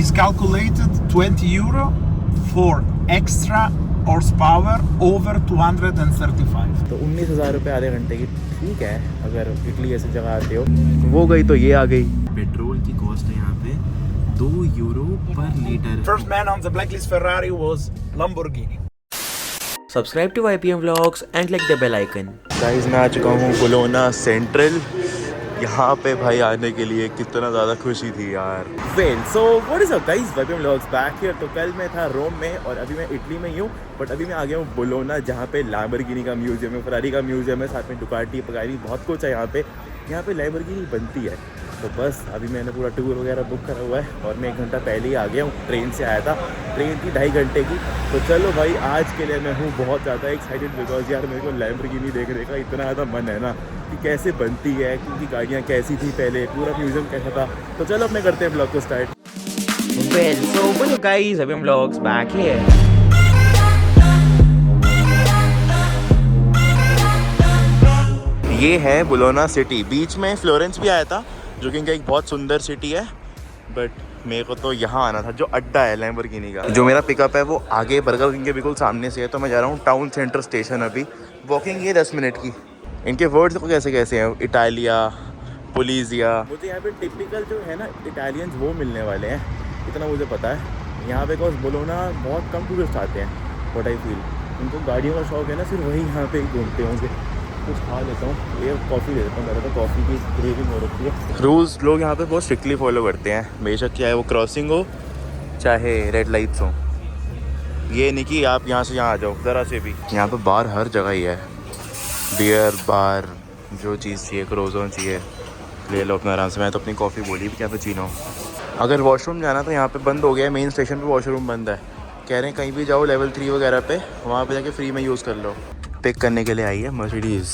is calculated 20 euro for extra horsepower over 235. तो 19,000 रुपये आधे घंटे की ठीक है अगर इटली ऐसी जगह आते हो। वो गई तो ये आ गई। पेट्रोल की कॉस्ट है यहाँ पे 2 यूरो पर litre. First man on the blacklist Ferrari was Lamborghini. Subscribe to YPM Vlogs and click the bell icon. Guys मैं आ चुका हूँ बोलोना सेंट्रल। यहाँ पे भाई आने के लिए कितना ज़्यादा खुशी थी यार। Well so what is up guys, YPM Vlogs back here. तो कल मैं था रोम में और अभी मैं इटली में ही हूँ, बट अभी मैं आ गया हूँ बोलोना जहाँ पे लैम्बोर्गिनी का म्यूजियम है, फरारी का म्यूजियम है, साथ में डुकाटी पगानी बहुत कुछ है यहाँ पे। यहाँ पे लैम्बोर्गिनी बनती है। तो बस अभी मैंने पूरा टूर वगैरह बुक करा हुआ है और मैं 1 घंटा पहले ही आ गया हूँ। ट्रेन से आया था, ट्रेन थी 2.5 घंटे की। तो चलो भाई आज के लिए मैं हूँ बहुत ज़्यादा एक्साइटेड बिकॉज यार मेरे को लैम्बोर्गिनी देखने का इतना ज़्यादा मन है ना कि कैसे बनती है, क्योंकि गाड़ियाँ कैसी थी पहले, पूरा म्यूजियम कैसा था। तो चलो अपने करते हैं ब्लॉग को start. Well, so what up guys, YPM Vlogs back here. ये है बोलोना सिटी। बीच में फ्लोरेंस भी आया था जो कि इनका एक बहुत सुंदर सिटी है, बट मेरे को तो यहाँ आना था जो अड्डा है लैम्बोर्गिनी का। जो मेरा पिकअप है वो आगे बर्गर किंग के बिल्कुल सामने से है। तो मैं जा रहा हूँ टाउन सेंटर स्टेशन। अभी वॉकिंग ये 10 मिनट की। इनके वर्ड्स को कैसे कैसे हैं, इटालिया, पुलिसिया। मुझे यहाँ पे टिपिकल जो है ना इटालियंस वो मिलने वाले हैं, इतना मुझे पता है। यहाँ पे बिकॉज बोलोना बहुत कम टूरिस्ट आते हैं, व्हाट आई फील। उनको गाड़ियों का शौक है ना, सिर्फ वही यहाँ पे घूमते होंगे। कुछ खा लेता हूँ, ये कॉफ़ी ले लेता हूँ। पहले तो कॉफ़ी की क्रेविंग हो रखी है। रूल्स लोग यहाँ पे बहुत स्ट्रिक्टली फॉलो करते हैं, बेशक चाहे वो क्रॉसिंग हो चाहे रेड लाइट्स हो। ये नहीं कि आप यहाँ से यहाँ आ जाओ ज़रा से भी। यहाँ पे बार हर जगह ही है, बियर बार, जो चीज़ चाहिए, क्रोज़ोन चाहिए ले लो अपना आराम से। मैं तो अपनी कॉफ़ी बोली भी कैपुचिनो। अगर वॉशरूम जाना तो यहाँ पे बंद हो गया है, मेन स्टेशन पे वॉशरूम बंद है। कह रहे हैं कहीं भी जाओ लेवल 3 वगैरह पे, वहाँ पे जाके फ्री में यूज़ कर लो। पिक करने के लिए आई है मर्सिडीज़।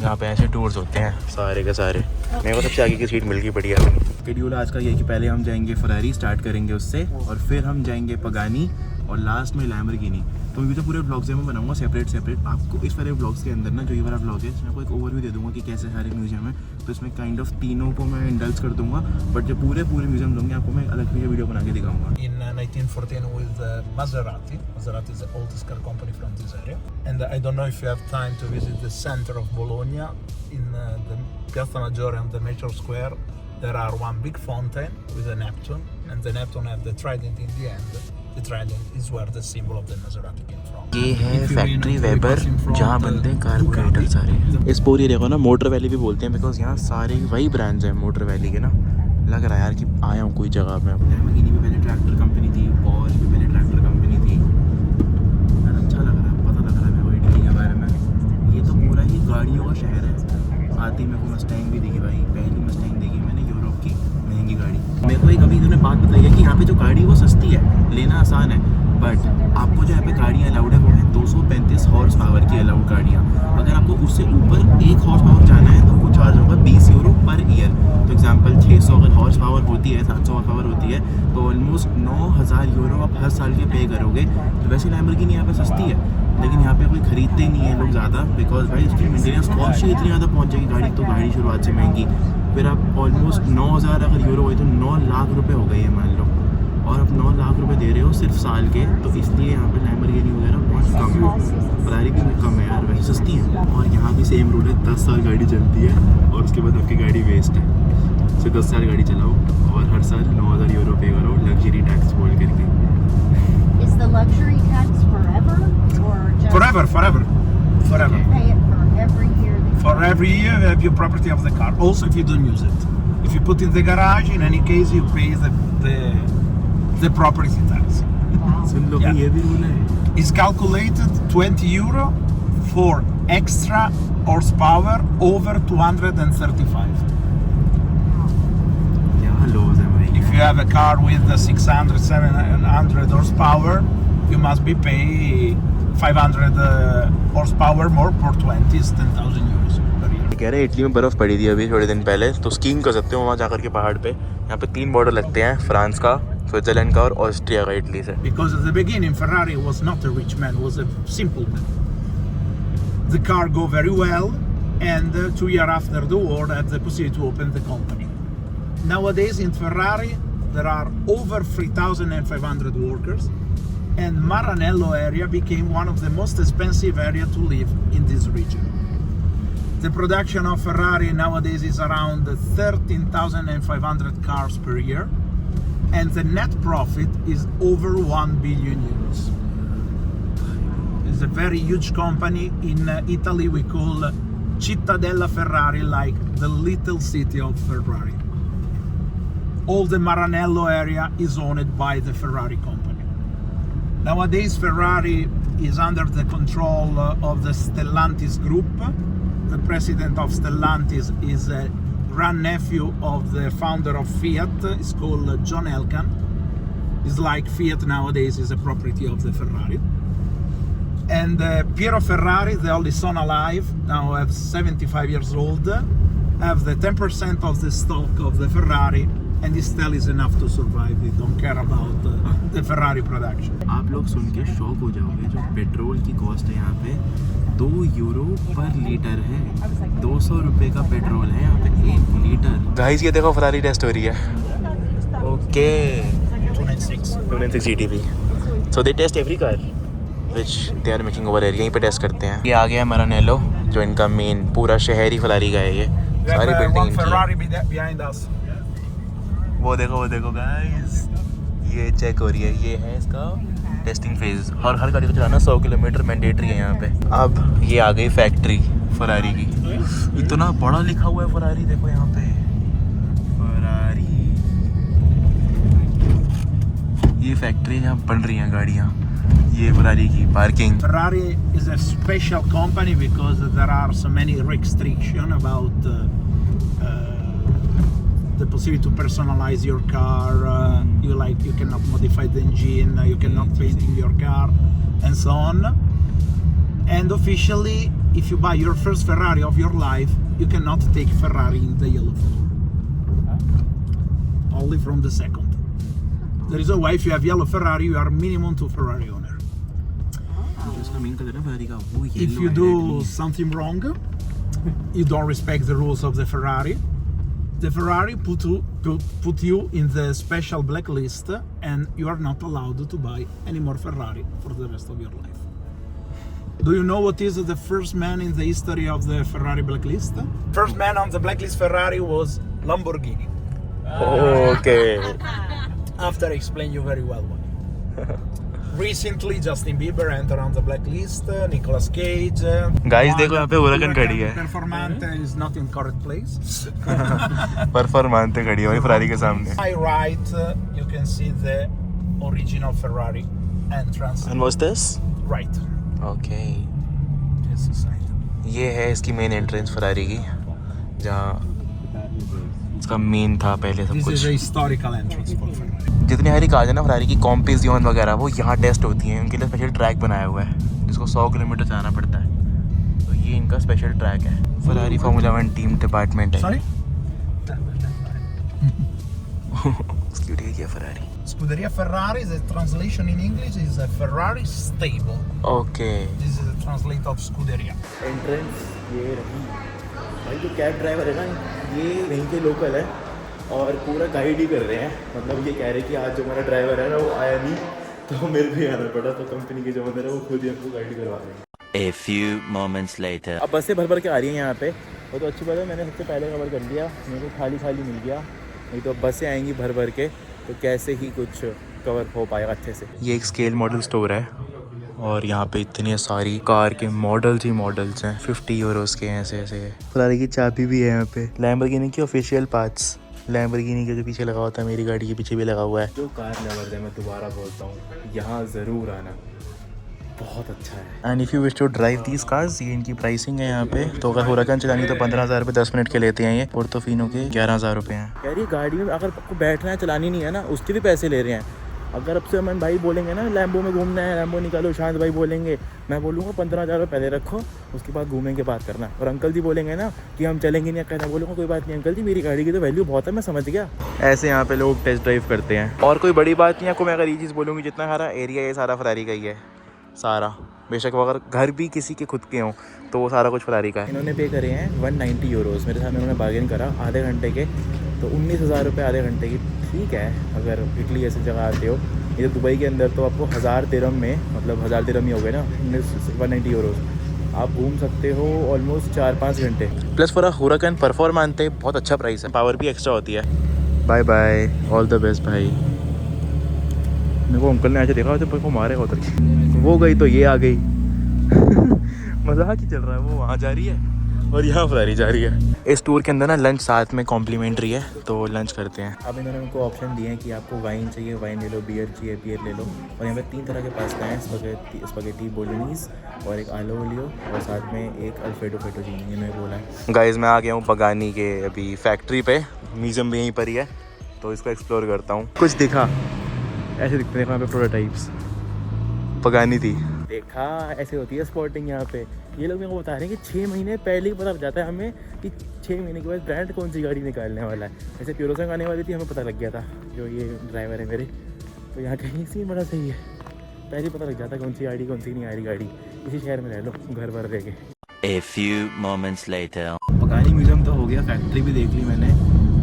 यहाँ पे ऐसे टूर्स होते हैं सारे के सारे। मेरे को सबसे आगे की सीट मिल गई बढ़िया। शेड्यूल आज का ये कि पहले हम जाएंगे फरारी, स्टार्ट करेंगे उससे, और फिर हम जाएंगे पगानी और लास्ट में लैम्बोर्गिनी। तो ये तो पूरे ब्लॉग्स मैं बनाऊंगा सेपरेट आपको। इस वाले ब्लॉग्स के अंदर ना जो ये वाला ब्लॉग है इसमें आपको एक ओवरव्यू दे दूंगा कि कैसे सारे म्यूजियम है। तो इसमें काइंड ऑफ तीनों को मैं इंडल्ज कर दूंगा, बट जब पूरे म्यूजियम लूँगे आपको मैं अलग से वीडियो बना के दिखाऊंगा। In 1914 with Maserati. Maserati is the oldest car company from this area. And I don't know if you have time to visit the center of Bologna. In the Piazza Maggiore on the Major Square, there are one big fountain with a Neptune, and the Neptune have the trident in the end. The trident is where the symbol of the Maserati came from. ये है factory weber जहाँ बनते हैं carburettor सारे। इस पूरी area को ना मोटर वैली भी बोलते हैं बिकॉज यहाँ सारे वही ब्रांड्स हैं मोटर वैली के ना। लग रहा है यार कि आया हूँ कोई जगह में। लैम्बोर्गिनी भी पहले ट्रैक्टर कंपनी थी, पॉर्श भी पहले ट्रैक्टर कंपनी थी। यार अच्छा लग रहा है, पता लग रहा है मेरे को इटली के बारे में। ये तो पूरा ही गाड़ियों का शहर है। आती मेरे को मस्टैंग भी दिखी भाई, पहली मस्टैंग देखी मैंने यूरोप की महंगी गाड़ी। मेरे को एक अभी इन्होंने बात बताई है कि यहाँ पे जो गाड़ी वो सस्ती है, लेना आसान है, बट आपको जो यहाँ पे गाड़ियाँ अलाउड है वो है 235 हॉर्स पावर की अलाउड गाड़ियाँ। अगर आपको उससे ऊपर 1 हॉर्स पावर जाना है तो आपको चार्ज होगा 20 यूरो पर ईयर। तो एग्जांपल 600 अगर हॉर्स पावर होती है, 700 हॉर्स पावर होती है, तो ऑलमोस्ट 9,000 यूरो आप हर साल के पे करोगे। तो वैसे लैम्बोर्गिनी यहाँ पे सस्ती है, लेकिन यहाँ पे कोई खरीदते ही नहीं है लोग ज़्यादा, बिकॉज भाई उसकी मेंटेनेंस कॉस्ट ही इतनी ज़्यादा पहुँच जाएगी गाड़ी। तो गाड़ी शुरुआत से महंगी, फिर आप ऑलमोस्ट 9,000 अगर यूरो हुए तो 9 लाख रुपये हो गए मान लो, और आप 9 लाख रुपए दे रहे हो सिर्फ साल के। तो इसलिए यहाँ पे लैम्बोर्गिनी वगैरह बहुत कम है, फरारी भी कम है यार, वैसे सस्ती है। और यहाँ भी सेम रूल है, 10 साल गाड़ी चलती है और उसके बाद आपकी गाड़ी वेस्ट है। सिर्फ 10 साल गाड़ी चलाओ और हर साल 9,000 यूरो पे करो लग्जरी टैक्स बोल करके। Is the luxury tax forever or just Forever. you pay it for every year? For every year you have your property of the car. Also if you don't use it. If you put in the garage, in any case you pay the property tax. Soon low Yeah. ये भी rule है। Is calculated 20 euro for extra horsepower over 235. क्या laws है भाई। If you have a car with the 600, 700 horsepower, you must be pay 500 horsepower more per 20 is 10,000 euros per year. कह रहे Italy में बर्फ़ पड़ी थी अभी थोड़े दिन पहले, तो स्कीइंग कर सकते हो वहाँ जाकर के पहाड़ पे। यहाँ पे 3 बॉर्डर लगते हैं, फ्रांस का, स्विट्जरलैंड का और ऑस्ट्रिया का इटली से। Because at the beginning Ferrari was not a rich man, was a simple man. The car go very well, and 2 years after the war had the possibility to open the company. Nowadays in Ferrari, there are over 3,500 workers, and Maranello area became one of the most expensive area to live in this region. The production of Ferrari nowadays is around 13,500 cars per year, and the net profit is over 1 billion euros. It's a very huge company. In Italy we call Città della Ferrari, like the little city of Ferrari. All the Maranello area is owned by the Ferrari company. Nowadays Ferrari is under the control of the Stellantis group. The president of Stellantis is a grandnephew of the founder of Fiat. It's called John Elkann. It's like Fiat nowadays is a property of the Ferrari. And Piero Ferrari, the only son alive, now have 75 years old, have the 10% of the stock of the Ferrari, and this still is enough to survive. They don't care about the Ferrari production. आप लोग सुन के shock हो जाओगे, जो petrol की cost है यहाँ पे 2 यूरो पर लीटर है। 200 रुपए का पेट्रोल है यहाँ पे 1 लीटर। गाइस ये देखो फरारी टेस्ट हो रही है। Okay 296 GTB। So they test every car which they are making over here। यहीं पे टेस्ट करते हैं। ये आ गया Maranello, जो इनका मेन पूरा शहरी फरारी का है। ये सारी बिल्डिंग Ferrari behind us. वो देखो गाइस, ये चेक हो रही है। ये है इसका टेस्टिंग फेज, और हर गाड़ी को चलाना 100 किलोमीटर मैंडेटरी है यहाँ पे। अब ये आ गई फैक्ट्री फरारी की। इतना बड़ा लिखा हुआ है फरारी, देखो यहाँ पे फरारी। ये फैक्ट्री जहाँ बन रही हैं गाड़ियाँ। ये फरारी की parking. Ferrari is a special company because there are so many restrictions about the possibility to personalize your car. You cannot modify the engine, you cannot paint your car, and so on. And officially, if you buy your first Ferrari of your life, you cannot take Ferrari in the yellow phone. Only from the second. The reason why, if you have yellow Ferrari, you are minimum 2 Ferrari owner. If you do something wrong, you don't respect the rules of the Ferrari. The Ferrari put you in the special blacklist, and you are not allowed to buy any more Ferrari for the rest of your life. Do you know what is the first man in the history of the Ferrari blacklist? First man on the blacklist Ferrari was Lamborghini. Okay. After I explain you very well why. Recently, Justin Bieber entered on the blacklist. Nicolas Cage. Guys, देखो यहाँ पे Huracan खड़ी है। Performante is not in correct place. परफॉर्मांते खड़ी है वही Ferrari के सामने। On my right, you can see the original Ferrari entrance. And what's this? Right. Okay. This is side. ये है इसकी मेन एंट्रेंस फरारी की, जहाँ इसका मेन था पहले सब This कुछ। is a historical entrance for Ferrari. जितनी सारी कार्स है ना फरारी की, कॉम्पिजियन वगैरह, वो यहाँ टेस्ट होती हैं। उनके लिए स्पेशल ट्रैक बनाया हुआ है जिसको 100 किलोमीटर जाना पड़ता है। तो ये इनका स्पेशल ट्रैक है। फरारी फार्मूला 1 टीम डिपार्टमेंट है। Sorry? Scuderia Ferrari। Scuderia Ferrari, the translation in English is a Ferrari stable. Okay। This is the translate of Scuderia. Entrance ये रही। भाई जो कैब ड्राइवर है ना, ये यहीं के लोकल है और पूरा गाइड ही कर रहे हैं। मतलब ये कह रहे हैं कि आज जो हमारा ड्राइवर है ना वो आया नहीं, तो मेरे को ही आना पड़ा। तो कंपनी के जो ओनर है वो खुद ही हमको गाइड करवा रहे हैं। A few moments later. अब बसें भर के आ रही हैं यहाँ पे। वो तो अच्छी बात है, मैंने सबसे पहले कवर कर लिया, मेरे को खाली मिल गया। नहीं तो अब बसें आएंगी भर के, तो कैसे ही कुछ कवर हो पाएगा अच्छे से। ये एक स्केल मॉडल स्टोर है और यहाँ पे इतनी सारी कार के मॉडल्स ही मॉडल्स हैं। 50 यूरोस के ऐसे फरारी की चाबी भी है यहाँ पे। लैम्बोर्गिनी की ऑफिशियल पार्ट्स, लैम्बोर्गिनी के जो पीछे लगा होता है, मेरी गाड़ी के पीछे भी लगा हुआ है। जो कार लवर है, मैं दोबारा बोलता हूँ, यहाँ ज़रूर आना, बहुत अच्छा है। And if you wish to drive these cars, ये इनकी प्राइसिंग है यहाँ पे। तो अगर हुराकन चलानी तो 15,000 रुपये 10 मिनट के लेते हैं। ये पोर्टोफिनो के 11,000 रुपये हैं। यार ये गाड़ी में अगर आपको बैठना है, चलानी नहीं है ना, उसके भी पैसे ले रहे हैं। अगर अब से अमन भाई बोलेंगे ना लैम्बो में घूमना है, लैम्बो निकालो, शांत भाई बोलेंगे, मैं बोलूँगा 15,000 रुपये पहले रखो, उसके बाद घूमेंगे बात करना। और अंकल जी बोलेंगे ना कि हम चलेंगे नहीं, कहना बोलूँगा कोई बात नहीं अंकल जी, मेरी गाड़ी की तो वैल्यू बहुत है, मैं समझ गया। ऐसे यहाँ पे लोग टेस्ट ड्राइव करते हैं और कोई बड़ी बात नहीं। आपको मैं अगर ये चीज़ बोलूँगी, जितना सारा एरिया है सारा फरारी का ही है सारा। बेशक वो अगर घर भी किसी के खुद के हों तो वो सारा कुछ फरारी का है। इन्होंने पे करे हैं 190 यूरोज़। मेरे साथ इन्होंने बार्गेन करा आधे घंटे के तो 19,000 रुपये आधे घंटे की, ठीक है अगर इटली जैसी जगह आते हो। ये दुबई के अंदर तो आपको 1000 दिरहम में, मतलब 1000 दिरहम ही हो गए ना, 190 यूरोज़, आप घूम सकते हो ऑलमोस्ट 4-5 घंटे। प्लस फॉर हुराकन परफॉर्मेंस बहुत अच्छा प्राइस है, पावर भी एक्स्ट्रा होती है। Bye bye, all the best भाई। मेरे को अंकल ने ऐसे देखा तो को मारेगा उतर के। वो गई तो ये आ गई। मजाक ही चल रहा है, वो वहाँ जा रही है और यहाँ फरारी जा रही है। इस टूर के अंदर ना लंच साथ में कॉम्प्लीमेंट्री है, तो लंच करते हैं। अब इन्होंने उनको ऑप्शन दिए हैं कि आपको वाइन चाहिए वाइन ले लो, बियर चाहिए बियर ले लो, और यहाँ पे 3 तरह के पास्ता हैं, स्पगेटी बोलोनीज और एक आलू ओलियो और साथ में एक अल्फ्रेडो फेटोचीनी, इन्होंने बोला है। गाइस मैं आ गया हूँ पगानी के अभी फैक्ट्री पे, म्यूजियम भी यहीं पर ही है, तो इसको एक्सप्लोर करता हूँ। कुछ दिखा ऐसे दिखते हैं यहाँ पे प्रोटोटाइप्स, पगानी थी देखा ऐसे होती है स्पॉटिंग यहाँ पे। ये लोग मेरे को बता रहे हैं कि 6 महीने पहले ही पता लग जाता है हमें कि 6 महीने के बाद ब्रांड कौन सी गाड़ी निकालने वाला है। जैसे प्यूरोसंग आने वाली थी, हमें पता लग गया था, जो ये ड्राइवर है मेरे, तो यहाँ कहीं सीन बड़ा सही है, पहले ही पता लग जाता है कौन सी गाड़ी कौन सी नहीं आ रही गाड़ी। इसी शहर में रह लो घर भर रह के। A few moments later. Pagani museum तो हो गया, फैक्ट्री भी देख ली मैंने,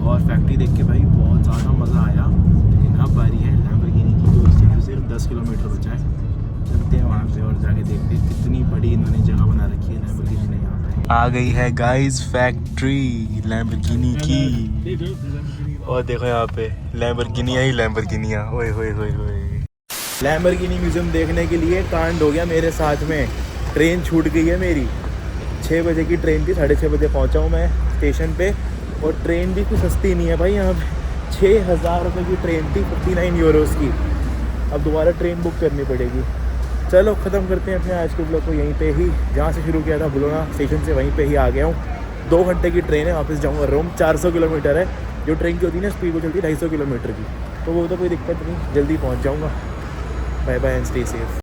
और फैक्ट्री देख के भाई बहुत ज़्यादा मज़ा आया। लेकिन अब बारी है लैम्बोर्गिनी की, तो इससे सिर्फ 10 किलोमीटर बचा है, चलते हैं वहाँ पे और जाके देखते हैं कितनी बड़ी इन्होंने जगह बना रखी है लैम्बोर्गिनी ने यहाँ पे। आ गई है गाइस फैक्ट्री लैम्बोर्गिनी की, और देखो यहाँ पे लैम्बोर्गिनी ही लैम्बोर्गिनी, ओए होए होए होए। लैम्बोर्गिनी म्यूजियम देखने के लिए कांड हो गया मेरे साथ में, ट्रेन छूट गई है मेरी। 6 बजे की ट्रेन थी, 6:30 बजे पहुँचा हूँ मैं स्टेशन पे, और ट्रेन भी कुछ सस्ती नहीं है भाई यहाँ पे। 6,000 रुपये की ट्रेन थी, 59 यूरोज़ की। अब दोबारा ट्रेन बुक करनी पड़ेगी। चलो ख़त्म करते हैं अपने आज के ब्लॉग को यहीं पे ही, जहाँ से शुरू किया था बुलोना स्टेशन से, वहीं पे ही आ गया हूँ। 2 घंटे की ट्रेन है, वापस जाऊँगा रोम। 400 किलोमीटर है, जो ट्रेन की होती है ना स्पीड वो चलती है 250 किलोमीटर की, तो वो तो कोई दिक्कत नहीं, जल्दी पहुँच जाऊँगा। Bye bye and stay safe.